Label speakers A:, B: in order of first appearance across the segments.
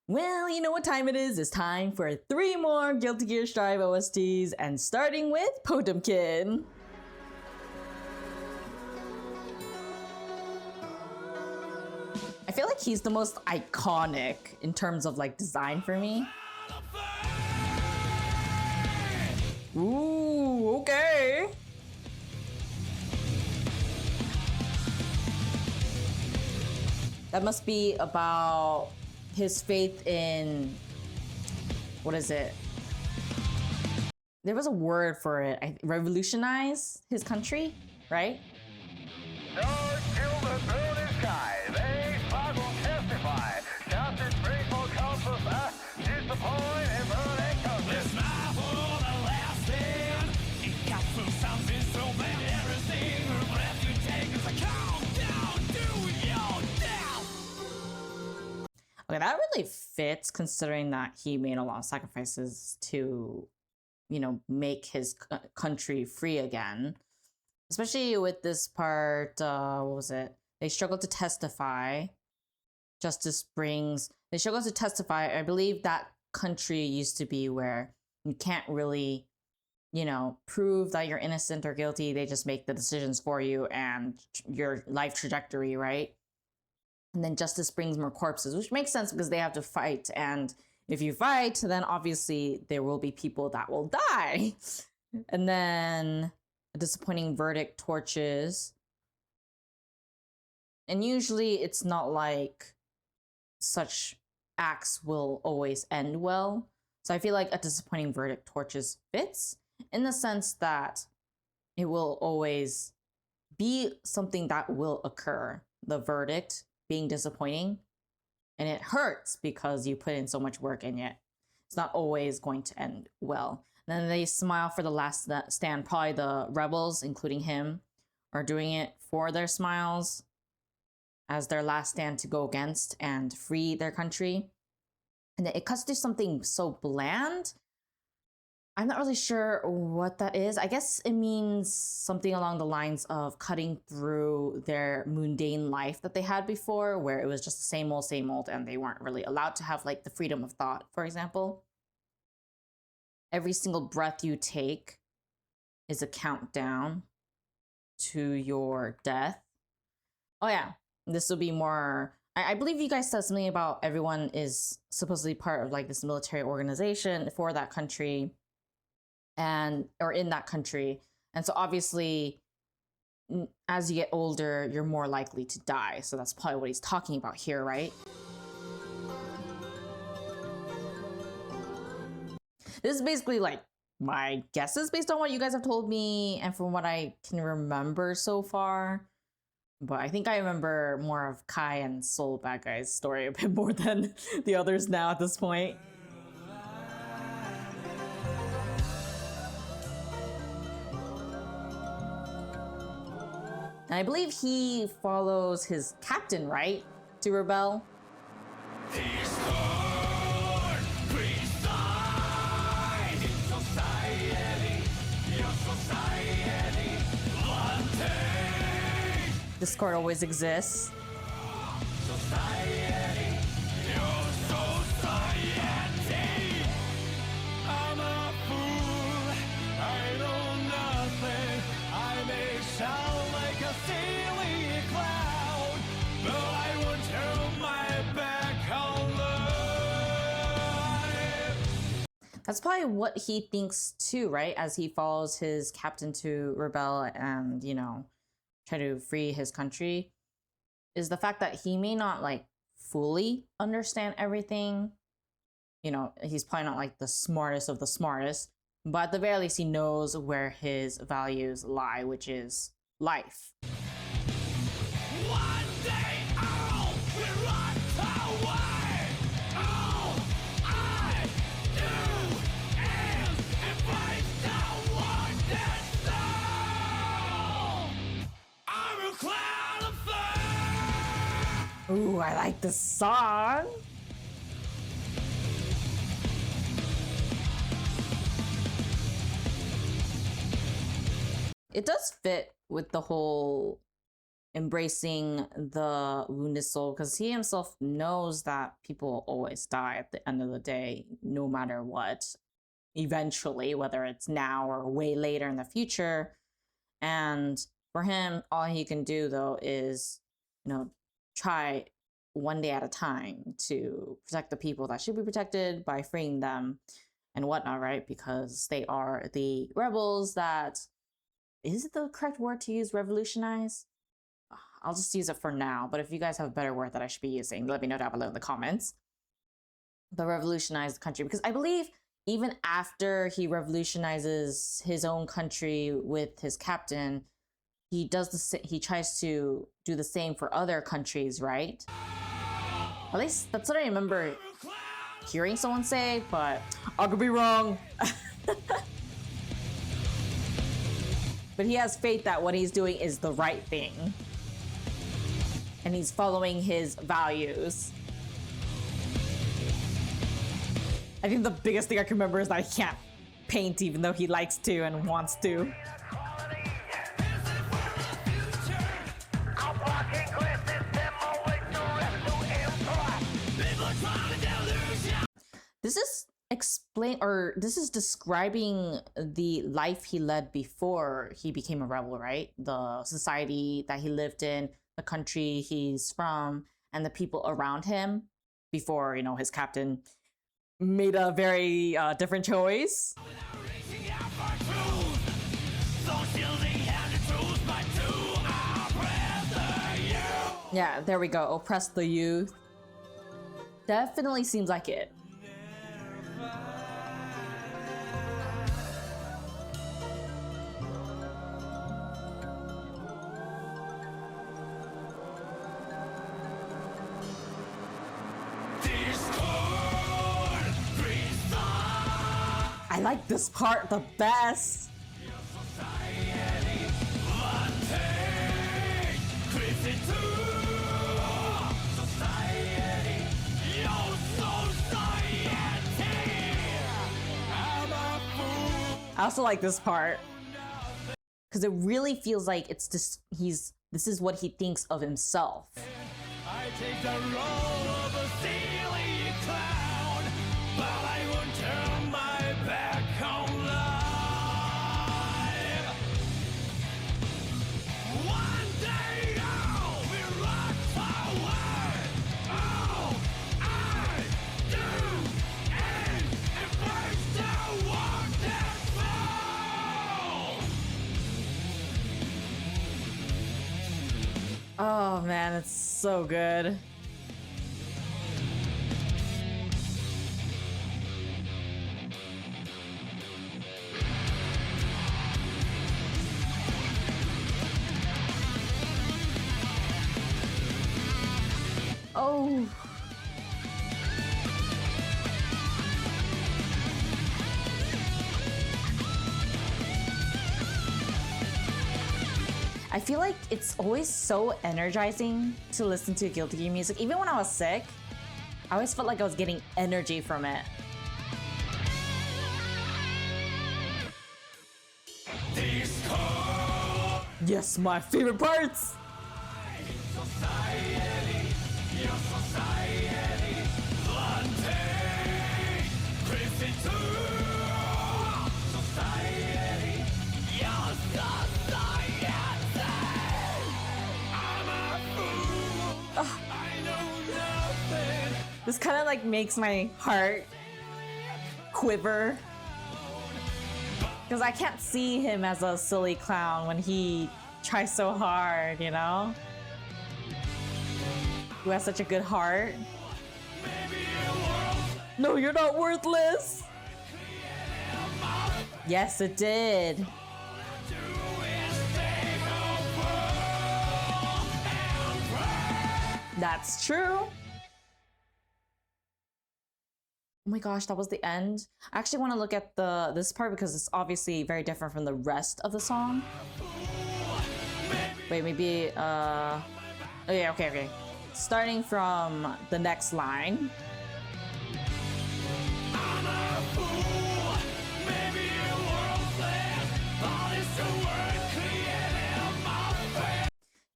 A: Well, you know what time it is? It's time for 3 more Guilty Gear Strive OSTs, and starting with Potemkin. I feel like he's the most iconic in terms of like design for me. Ooh, okay. That must be about his faith in, what is it? There was a word for it. Revolutionize his country, right? Okay, that really fits considering that he made a lot of sacrifices to, you know, make his country free again. Especially with this part, what was it? They struggle to testify. Justice brings... They struggle to testify. I believe that country used to be where you can't really, you know, prove that you're innocent or guilty. They just make the decisions for you and your life trajectory, right? And then justice brings more corpses, which makes sense because they have to fight. And if you fight, then obviously there will be people that will die. And then a disappointing verdict torches. And usually it's not like such acts will always end well. So I feel like a disappointing verdict torches fits in the sense that it will always be something that will occur. The verdict being disappointing, and it hurts because you put in so much work, and yet it's not always going to end well. And then they smile for the last stand. Probably the rebels, including him, are doing it for their smiles as their last stand to go against and free their country. And then it cuts to something so bland. I'm not really sure what that is. I guess it means something along the lines of cutting through their mundane life that they had before, where it was just the same old, and they weren't really allowed to have like the freedom of thought, for example. Every single breath you take is a countdown to your death. Oh yeah, this will be more... I believe you guys said something about everyone is supposedly part of like this military organization for that country. Or in that country. And so obviously, as you get older, you're more likely to die. So that's probably what he's talking about here, right? This is basically like my guesses based on what you guys have told me and from what I can remember so far. But I think I remember more of Kai and Soul Bad Guy's story a bit more than the others now at this point. And I believe he follows his captain, right? To rebel. Discord always exists. That's probably what he thinks too, right? As he follows his captain to rebel and, you know, try to free his country, is the fact that he may not like fully understand everything. You know, he's probably not like the smartest of the smartest, but at the very least he knows where his values lie, which is life. One day I'll be right away. All I do is embrace the wonders. Armor-clad of fire. Ooh, I like this song. It does fit with the whole embracing the wounded soul, because he himself knows that people always die at the end of the day, no matter what, eventually, whether it's now or way later in the future. And for him, all he can do though is, try one day at a time to protect the people that should be protected by freeing them and whatnot, right? Because they are the rebels that, is it the correct word to use, revolutionize? I'll just use it for now, but if you guys have a better word that I should be using, let me know down below in the comments. But revolutionize the country, because I believe even after he revolutionizes his own country with his captain, he tries to do the same for other countries, right? At least that's what I remember hearing someone say, but I could be wrong. But he has faith that what he's doing is the right thing. And he's following his values. I think the biggest thing I can remember is that he can't paint even though he likes to and wants to. This is describing the life he led before he became a rebel, right? The society that he lived in, the country he's from, and the people around him before, his captain made a very different choice. Yeah, there we go. Oppress the youth. Definitely seems like it. I like this part the best. I also like this part because it really feels like it's just this is what he thinks of himself. I take the role of a silly clown, but I won't turn my back on life. One day I'll be rock forward. All I do is embrace the walk that falls. Oh man, it's so good. Oh. I feel like it's always so energizing to listen to Guilty Gear music. Even when I was sick, I always felt like I was getting energy from it. Yes, my favorite parts! This kind of like makes my heart quiver because I can't see him as a silly clown when he tries so hard, Who has such a good heart. No, you're not worthless. Yes, it did. That's true. Oh my gosh, that was the end. I actually want to look at this part because it's obviously very different from the rest of the song. Wait, maybe oh yeah, okay. Starting from the next line.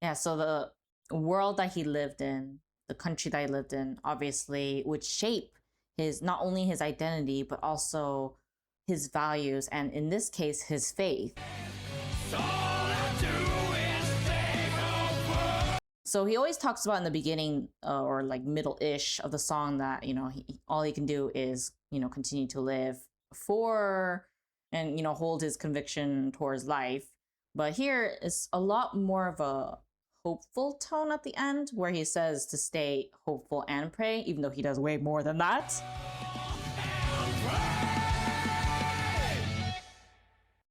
A: Yeah, Yeah, so the world that he lived in, the country that he lived in, obviously would shape his not only his identity, but also his values, and in this case, his faith. So he always talks about in the beginning or like middle-ish of the song that, you know, all he can do is, you know, continue to live for and, you know, hold his conviction towards life. But here is a lot more of a hopeful tone at the end where he says to stay hopeful and pray, even though he does way more than that.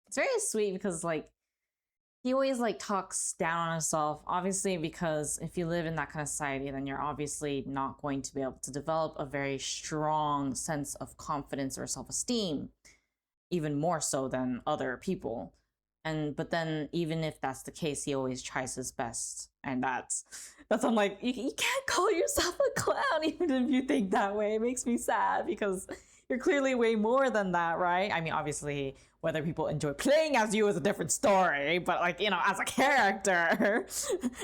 A: It's very sweet because like he always like talks down on himself, obviously, because if you live in that kind of society, then you're obviously not going to be able to develop a very strong sense of confidence or self-esteem, even more so than other people. But then even if that's the case, he always tries his best. And that's I'm like, you can't call yourself a clown even if you think that way. It makes me sad because you're clearly way more than that, right? I mean, obviously, whether people enjoy playing as you is a different story, but like, you know, as a character,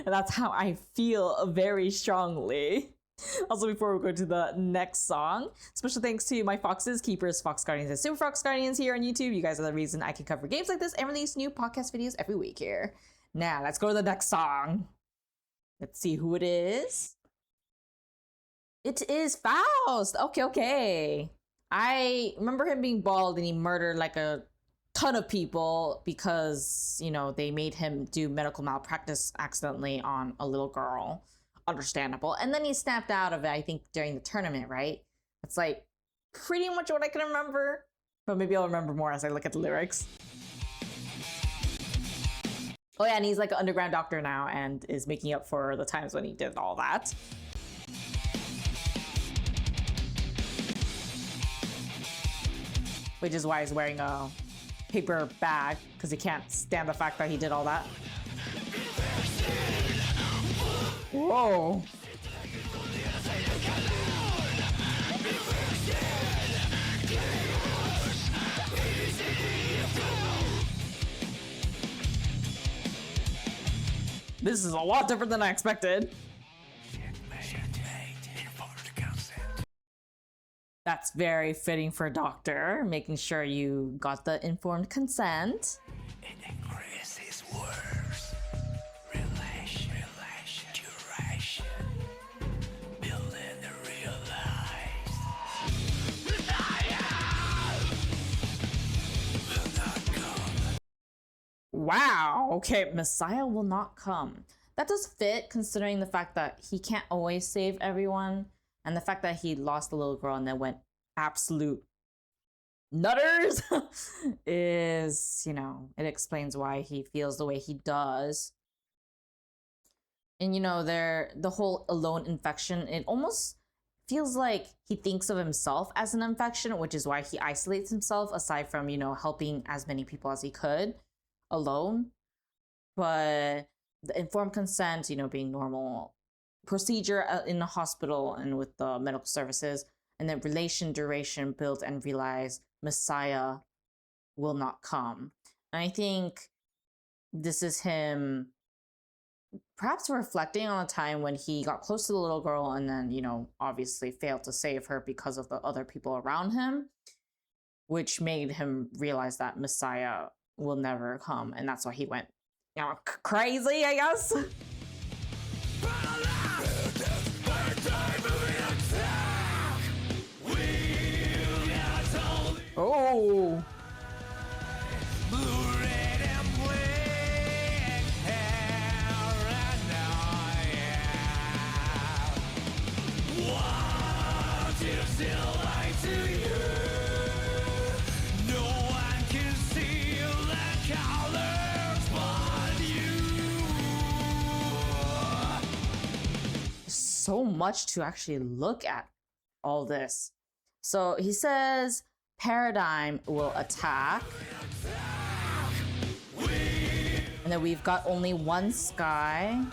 A: that's how I feel very strongly. Also, before we go to the next song, special thanks to my Foxes, Keepers, Fox Guardians, and Super Fox Guardians here on YouTube. You guys are the reason I can cover games like this and release new podcast videos every week here. Now, let's go to the next song. Let's see who it is. It is Faust. Okay. I remember him being bald and he murdered like a ton of people because, you know, they made him do medical malpractice accidentally on a little girl. Understandable. And then he snapped out of it, I think, during the tournament, right? It's like pretty much what I can remember, but maybe I'll remember more as I look at the lyrics. Oh yeah, and he's like an underground doctor now and is making up for the times when he did all that. Which is why he's wearing a paper bag, because he can't stand the fact that he did all that. Whoa. This is a lot different than I expected. That's very fitting for a doctor, making sure you got the informed consent.
B: It increases words, relation, duration, building a real life. Will not come.
A: Wow, okay, Messiah will not come. That does fit considering the fact that he can't always save everyone. And the fact that he lost the little girl and then went absolute nutters is, you know, it explains why he feels the way he does. And, you know, the whole alone infection, it almost feels like he thinks of himself as an infection, which is why he isolates himself aside from, you know, helping as many people as he could alone. But the informed consent, you know, being normal procedure in the hospital and with the medical services, and then relation duration build and realize Messiah will not come. And I think this is him perhaps reflecting on a time when he got close to the little girl and then, you know, obviously failed to save her because of the other people around him, which made him realize that Messiah will never come. And that's why he went, you know, crazy, I guess. Oh.
B: Blue, red, and black hair and I am. What is still like to you? No one can see the colors but you.
A: So much to actually look at all this. So he says Paradigm will attack. And then we've got only one sky.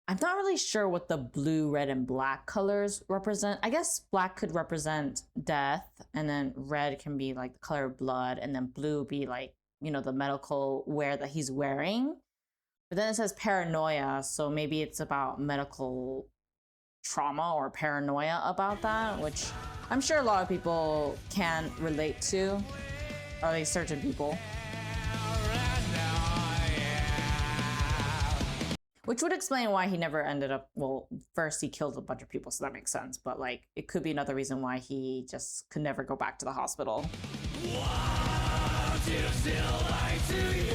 A: I'm not really sure what the blue, red, and black colors represent. I guess black could represent death, and then red can be like the color of blood, and then blue be like the medical wear that he's wearing. But then it says paranoia, so maybe it's about medical trauma or paranoia about that, which I'm sure a lot of people can relate to, or at least certain people. Which would explain why he never ended up, well, first he killed a bunch of people, so that makes sense, but like, it could be another reason why he just could never go back to the hospital. What is still like to you?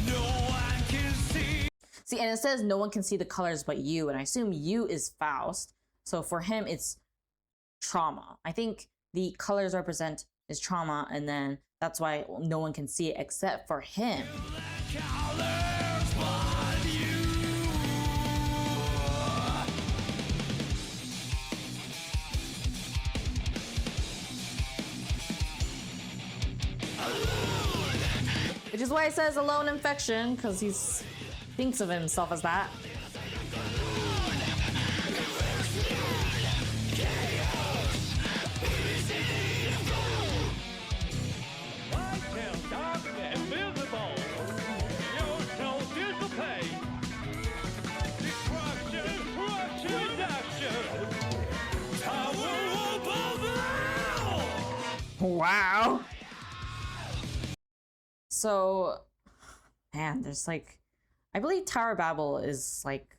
A: No one can see. See, and it says no one can see the colors but you, and I assume you is Faust, so for him it's trauma. I think the colors represent his trauma, and then that's why no one can see it except for him. Which is why it says alone infection, because he thinks of himself as that. Wow. So, man, there's like, I believe Tower of Babel is like,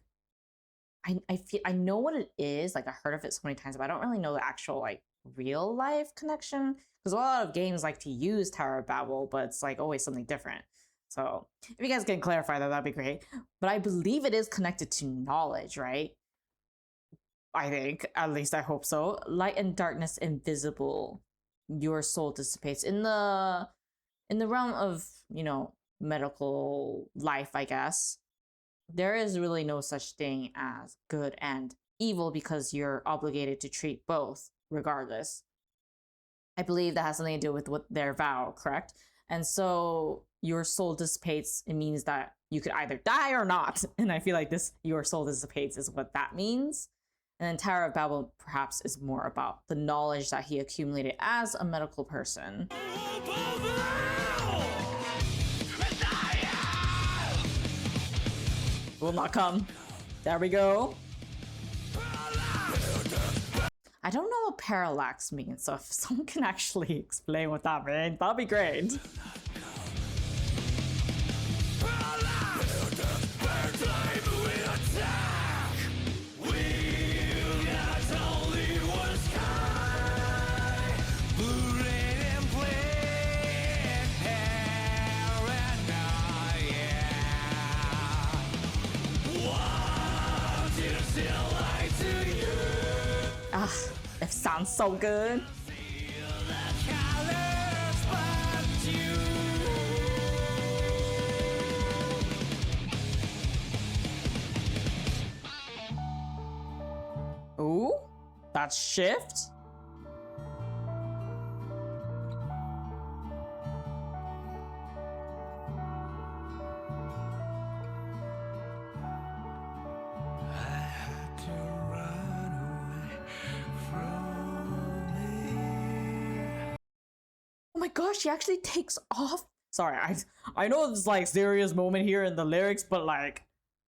A: I know what it is. Like, I heard of it so many times, but I don't really know the actual like real life connection, because a lot of games like to use Tower of Babel, but it's like always something different. So if you guys can clarify that, that'd be great. But I believe it is connected to knowledge, right? I think, at least I hope so. Light and darkness invisible. Your soul dissipates. In the realm of, medical life, I guess, there is really no such thing as good and evil, because you're obligated to treat both regardless. I believe that has something to do with what their vow, correct? And so your soul dissipates, it means that you could either die or not. And I feel like this, your soul dissipates, is what that means. And then Tower of Babel perhaps is more about the knowledge that he accumulated as a medical person. Will not come. There we go. I don't know what parallax means, so if someone can actually explain what that means, that'd be great. Ah, it sounds so good. Ooh, that's shift. Oh my gosh, she actually takes off. Sorry, I know it's like serious moment here in the lyrics, but like,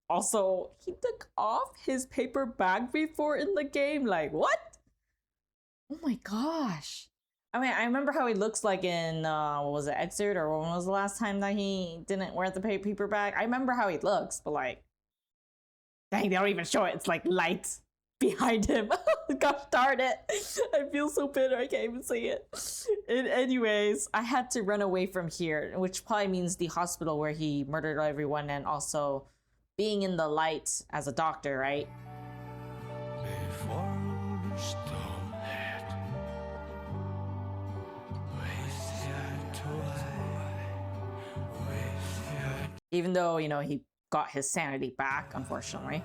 A: also he took off his paper bag before in the game. Like, what? Oh my gosh. I mean, I remember how he looks like in what was it, Excerpt, or when was the last time that he didn't wear the paper bag? I remember how he looks, but like, dang, they don't even show it. It's like light behind him. Gosh darn it. I feel so bitter, I can't even see it. And anyways, I had to run away from here, which probably means the hospital where he murdered everyone, and also being in the light as a doctor, right? Before the storm hit, even though, he got his sanity back, unfortunately.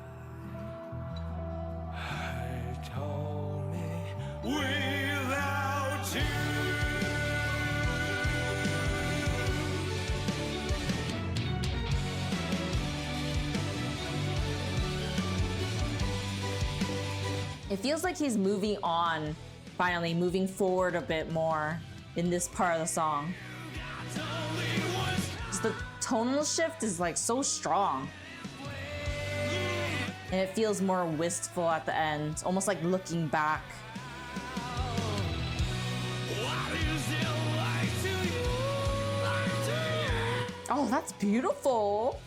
A: Without you. It feels like he's moving on, finally moving forward a bit more in this part of the song. Just the tonal shift is like so strong. And it feels more wistful at the end, almost like looking back. Oh, that's beautiful.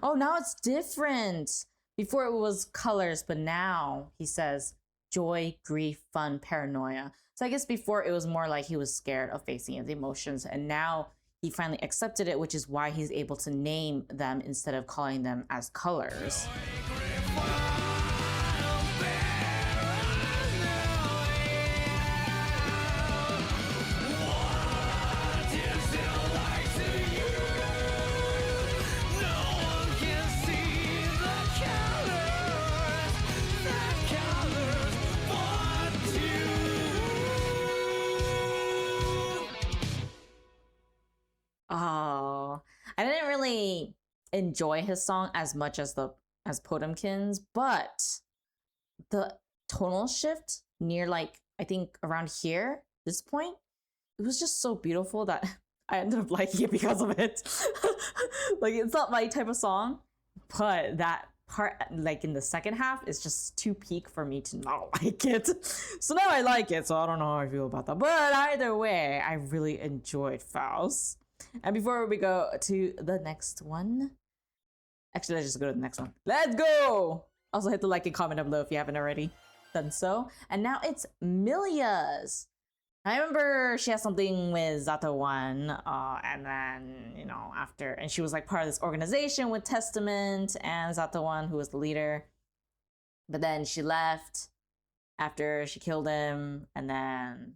A: Oh, now it's different. Before it was colors, but now he says joy, grief, fun, paranoia. So I guess before it was more like he was scared of facing his emotions, and now he finally accepted it, which is why he's able to name them instead of calling them as colors. Oh, I didn't really enjoy his song as much as Potemkin's, but the tonal shift near like I think around here, this point, it was just so beautiful that I ended up liking it because of it. Like it's not my type of song, but that part like in the second half is just too peak for me to not like it. So now I like it, so I don't know how I feel about that. But either way, I really enjoyed Faust. And before we go to the next one, actually, let's just go to the next one. Let's go! Also, hit the like and comment down below if you haven't already done so. And now it's Millia's. I remember she has something with Zato One, and then, you know, after, and she was like part of this organization with Testament and Zato One, who was the leader. But then she left after she killed him, and then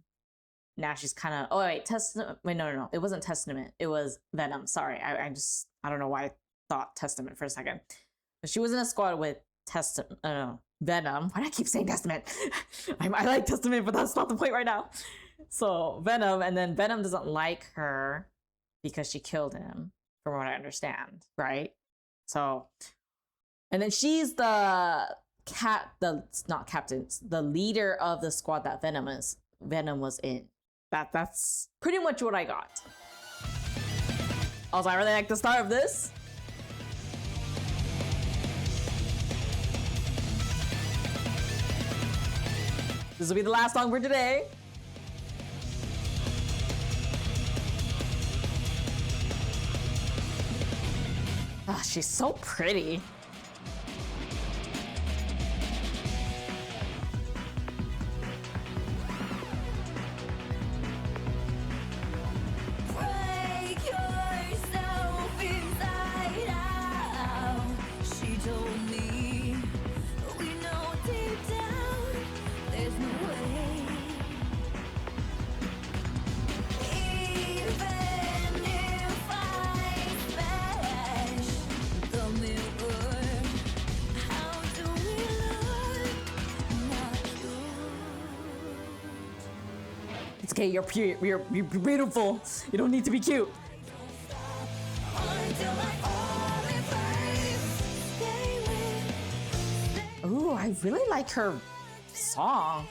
A: now she's kind of, oh wait, Testament, wait, no, it wasn't Testament, it was Venom, sorry, I don't know why I thought Testament for a second. But she was in a squad with Venom, why do I keep saying Testament? I like Testament, but that's not the point right now. So Venom, and then Venom doesn't like her because she killed him, from what I understand, right? So, and then she's the leader of the squad that Venom was in. That's pretty much what I got. Also, I really like the start of this. This will be the last song for today. Ah, she's so pretty. It's okay, you're beautiful. You don't need to be cute. Ooh, I really like her song.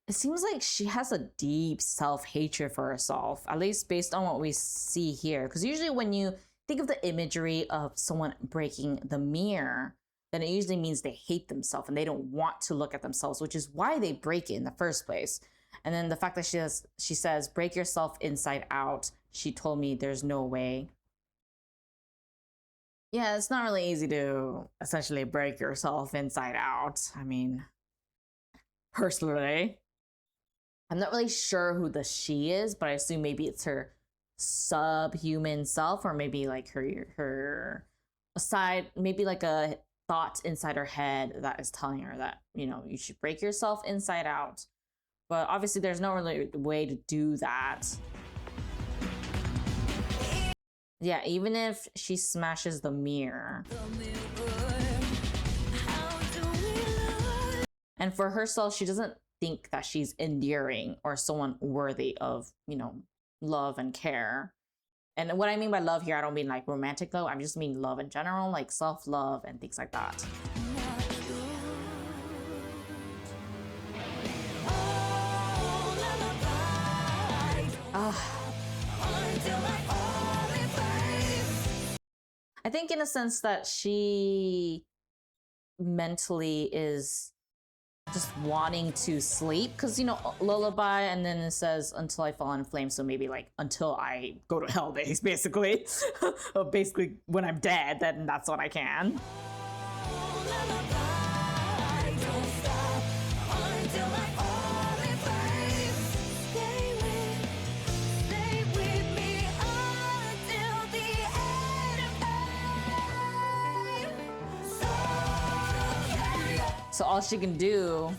A: It seems like she has a deep self-hatred for herself, at least based on what we see here. Because usually when you think of the imagery of someone breaking the mirror, then it usually means they hate themselves and they don't want to look at themselves, which is why they break it in the first place. And then the fact that she says, break yourself inside out. She told me there's no way. Yeah, it's not really easy to essentially break yourself inside out. I mean, personally, I'm not really sure who the she is, but I assume maybe it's her subhuman self, or maybe like her aside, maybe like a thought inside her head that is telling her that, you know, you should break yourself inside out. But obviously there's no really way to do that. Yeah, even if she smashes the mirror. And for herself, she doesn't think that she's endearing or someone worthy of, you know, love and care. And what I mean by love here, I don't mean like romantic love. I just mean love in general, like self-love and things like that. I think in a sense that she mentally is just wanting to sleep, because, you know, lullaby, and then it says until I fall in flames, so maybe like until I go to hell days, basically. Basically when I'm dead, then that's when I can. So all she can do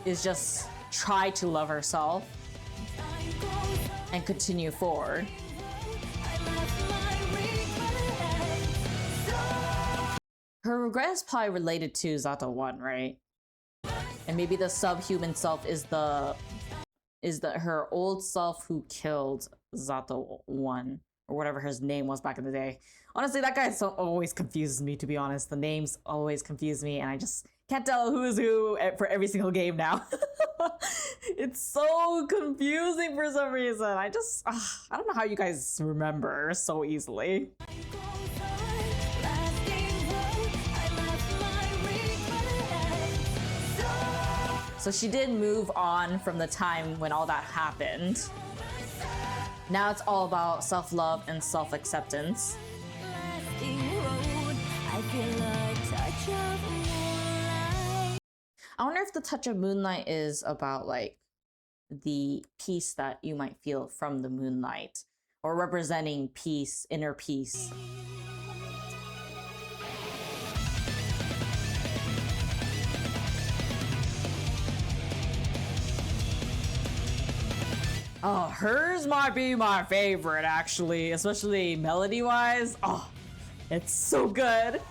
A: is just try to love herself and continue forward. Her regret is probably related to Zato 1, right? And maybe the subhuman self is her old self who killed Zato 1, or whatever his name was back in the day. Honestly, that guy always confuses me, to be honest. The names always confuse me, and I just can't tell who is who for every single game now. It's so confusing for some reason. I don't know how you guys remember so easily. So she did move on from the time when all that happened. Now it's all about self-love and self-acceptance. I wonder if the touch of moonlight is about like the peace that you might feel from the moonlight, or representing peace, inner peace. Oh, hers might be my favorite, actually, especially melody-wise. Oh, it's so good.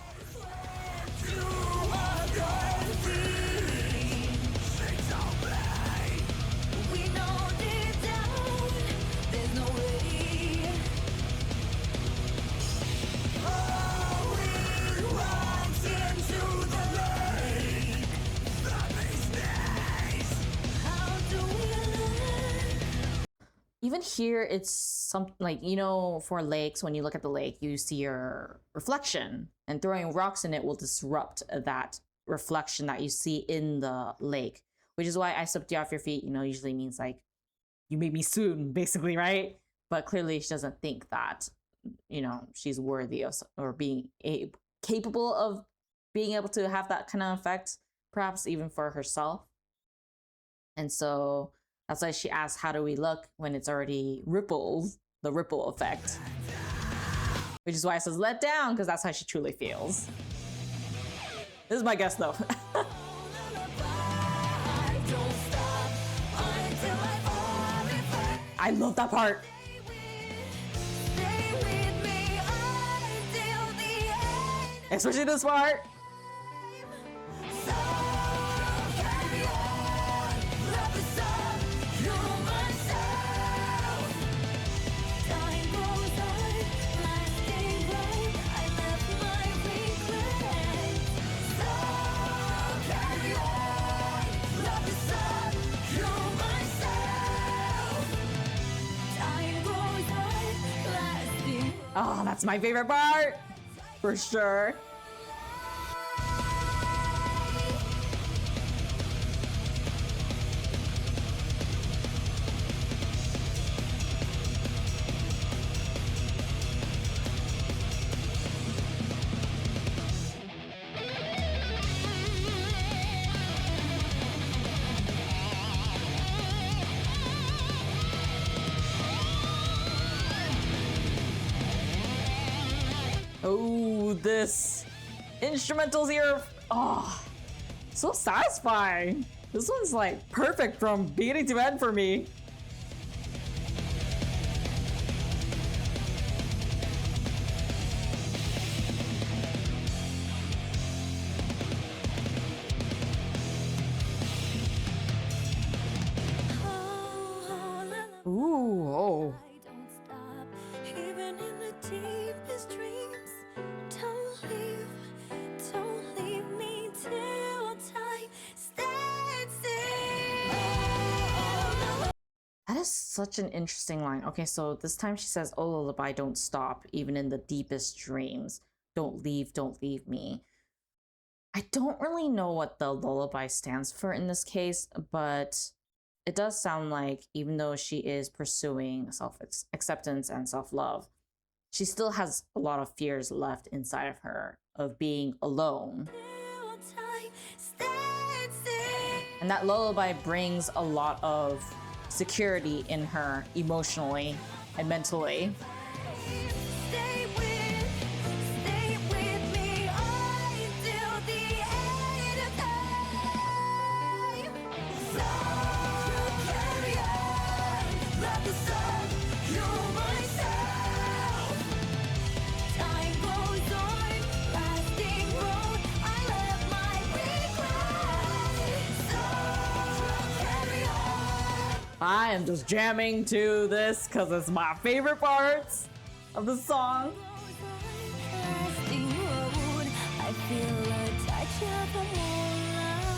A: Even here, it's something like, you know, for lakes, when you look at the lake, you see your reflection, and throwing rocks in it will disrupt that reflection that you see in the lake, which is why I swept you off your feet, you know, usually means like, you made me swoon, basically, right? But clearly she doesn't think that, you know, she's worthy of, or being capable of being able to have that kind of effect, perhaps even for herself. And so that's why she asks, how do we look, when it's already ripples, the ripple effect. Which is why it says let down, because that's how she truly feels. This is my guess though. I love that part. Especially this part. Oh, that's my favorite part, for sure. Oh, this instrumentals here. Oh, so satisfying. This one's like perfect from beginning to end for me. Oh.
B: Don't stop, even in the deepest dreams. Don't leave me till time stands still.
A: That is such an interesting line. Okay, so this time she says, "Oh, lullaby, don't stop, even in the deepest dreams. Don't leave me." I don't really know what the lullaby stands for in this case, but it does sound like even though she is pursuing self-acceptance and self-love, she still has a lot of fears left inside of her of being alone. And that lullaby brings a lot of security in her emotionally and mentally.
B: Stay with me until the end of time. So carry on, let the sun heal myself. Time goes on, lasting road. I left my regrets. So carry on.
A: I am just jamming to this because it's my favorite parts of the song.
B: Lasting road, I feel a touch of the moonlight.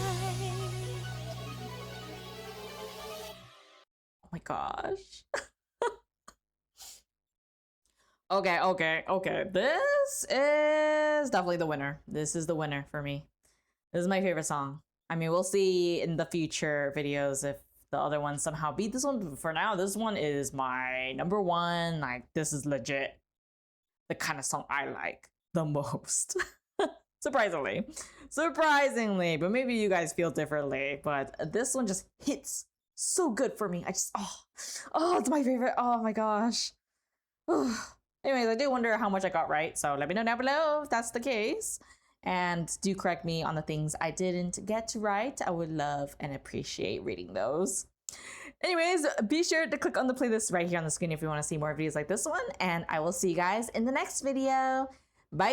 A: Oh my gosh. Okay. This is definitely the winner. This is the winner for me. This is my favorite song. I mean, we'll see in the future videos if the other ones somehow beat this one. But for now, this one is my number one. Like, this is legit the kind of song I like the most. Surprisingly, but maybe you guys feel differently. But this one just hits so good for me. I just, oh, it's my favorite. Oh my gosh. Anyways, I do wonder how much I got right. So let me know down below if that's the case. And do correct me on the things I didn't get right. I would love and appreciate reading those. Anyways, be sure to click on the playlist right here on the screen if you want to see more videos like this one. And I will see you guys in the next video. Bye!